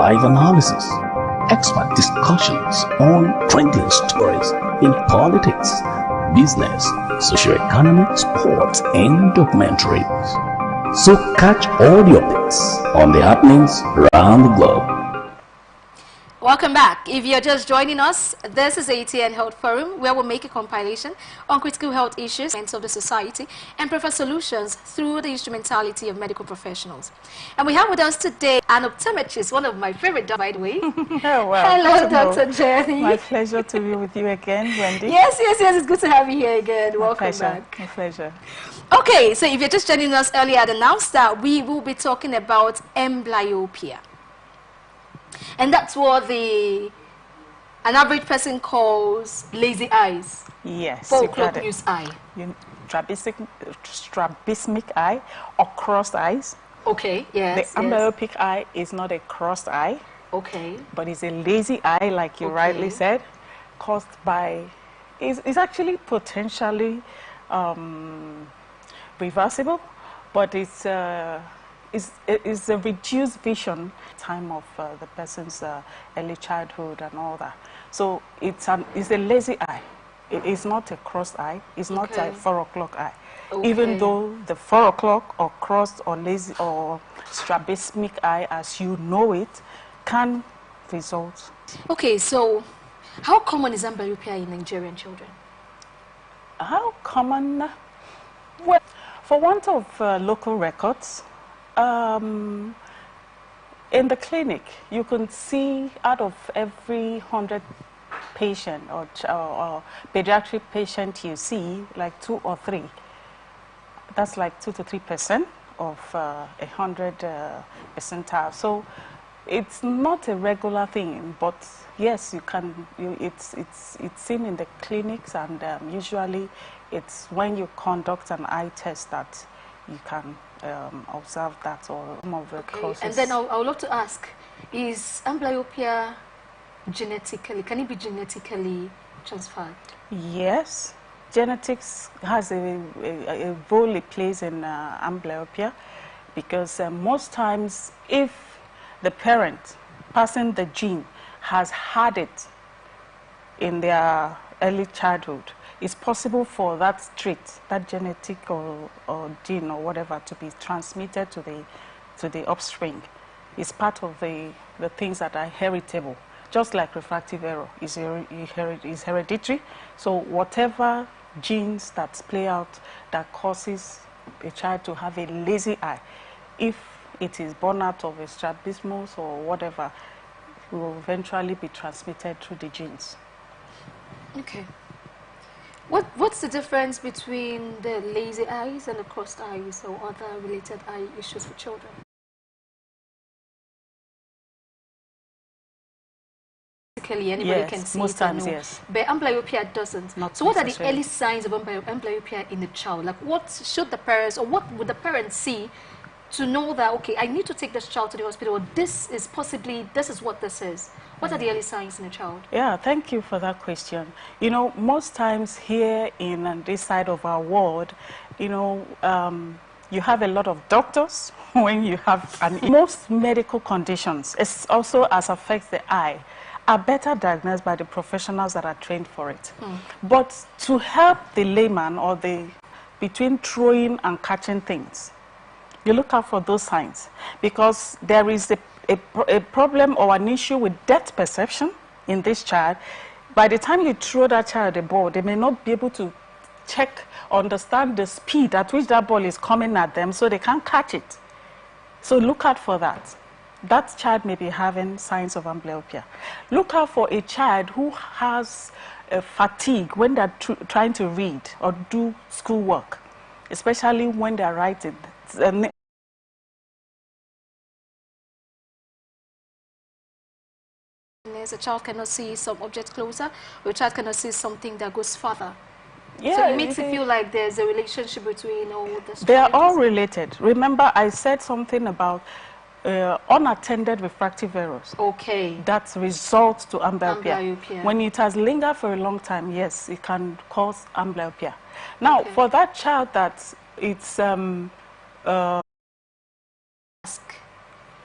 live analysis, expert discussions on trending stories in politics, business, socio-economic, sports, and documentaries. So catch all the updates on the happenings around the globe. Welcome back. If you're just joining us, this is Atn Health Forum, where we'll make a compilation on critical health issues of the society and prefer solutions through the instrumentality of medical professionals. And we have with us today an optometrist, one of my favorite dogs, by the way. Oh, well, hello, Dr. Jenny. My pleasure to be with you again, Wendy. Yes, it's good to have you here again. Welcome back. My pleasure. Okay, so if you're just joining us earlier, I announced that we will be talking about amblyopia. And that's what an average person calls lazy eyes. Yes. Folklore use eye. Strabismic eye or crossed eyes. Okay, yes. The amblyopic eye is not a crossed eye. Okay. But it's a lazy eye, like you rightly said, caused by, it's actually potentially reversible, but it's a reduced vision time of the person's early childhood and all that. So it's a lazy eye. It is not a crossed eye. It's not a 4 o'clock eye. Even though the 4 o'clock or crossed or lazy or strabismic eye, as you know it, can result. Okay, so how common is amblyopia in Nigerian children? How common? Well, for want of local records, in the clinic, you can see out of every 100 patient or pediatric patient you see, like 2 or 3. That's like 2 to 3% of 100 percentile. So it's not a regular thing, but yes, you can. It's seen in the clinics, and usually it's when you conduct an eye test that you can observe that or some of the causes. And then I would love to ask, is amblyopia genetically, can it be genetically transferred? Yes, genetics has a role it plays in amblyopia, because most times if the parent passing the gene has had it in their early childhood, it's possible for that trait, that genetic or gene or whatever, to be transmitted to the offspring. It's part of the things that are heritable, just like refractive error is hereditary. So whatever genes that play out that causes a child to have a lazy eye, if it is born out of a strabismus or whatever, will eventually be transmitted through the genes. Okay. What's the difference between the lazy eyes and the crossed eyes or other related eye issues for children? Anybody can see most it times, know. yes. But amblyopia doesn't. So what are the early signs of amblyopia in the child? Like what should the parents, or what would the parents see to know that, okay, I need to take this child to the hospital, or this is what this is? What are the early signs in a child? Yeah, thank you for that question. You know, most times here in this side of our world, you know, you have a lot of doctors when you have most medical conditions, it's also as affects the eye, are better diagnosed by the professionals that are trained for it. But to help the layman or between throwing and catching things, you look out for those signs, because there is a problem or an issue with depth perception in this child. By the time you throw that child a ball, they may not be able to understand the speed at which that ball is coming at them, so they can't catch it. So look out for that. That child may be having signs of amblyopia. Look out for a child who has fatigue when they're trying to read or do schoolwork, especially when they're writing. A child cannot see some object closer, or a child cannot see something that goes further. Yeah, so it makes it feel like there's a relationship between all the... They are all related. Remember, I said something about unattended refractive errors. Okay. That results to amblyopia. When it has lingered for a long time, yes, it can cause amblyopia. Now, for that child that it's...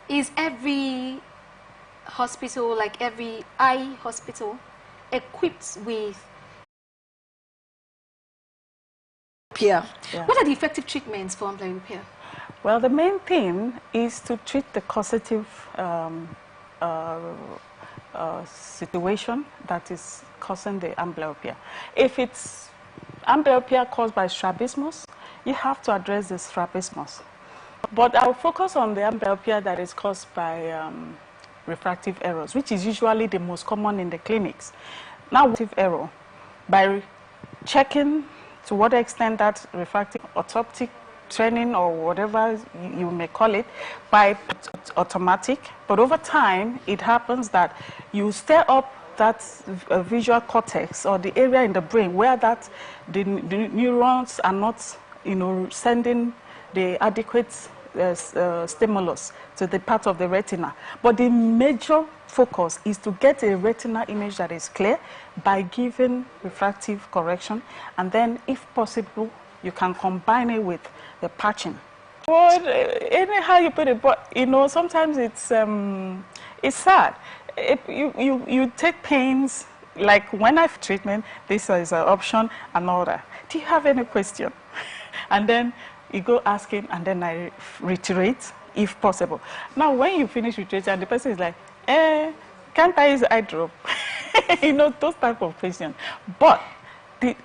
is every hospital, like every eye hospital, equipped with repair. Yeah. What are the effective treatments for amblyopia? Well, the main thing is to treat the causative situation that is causing the amblyopia. If it's amblyopia caused by strabismus, you have to address the strabismus. But I'll focus on the amblyopia that is caused by refractive errors, which is usually the most common in the clinics. Now, refractive error, by checking to what extent that refractive optic training or whatever you may call it, by automatic, but over time it happens that you stir up that visual cortex or the area in the brain where that the neurons are not, sending the adequate stimulus to the part of the retina. But the major focus is to get a retina image that is clear by giving refractive correction, and then if possible you can combine it with the patching. Well, anyhow you put it, but sometimes it's sad. You take pains, like when I have treatment, this is an option and all that. Do you have any question? And then you go asking, and then I reiterate if possible. Now when you finish reiterating and the person is like, can't I use eye drop? Those type of questions. But the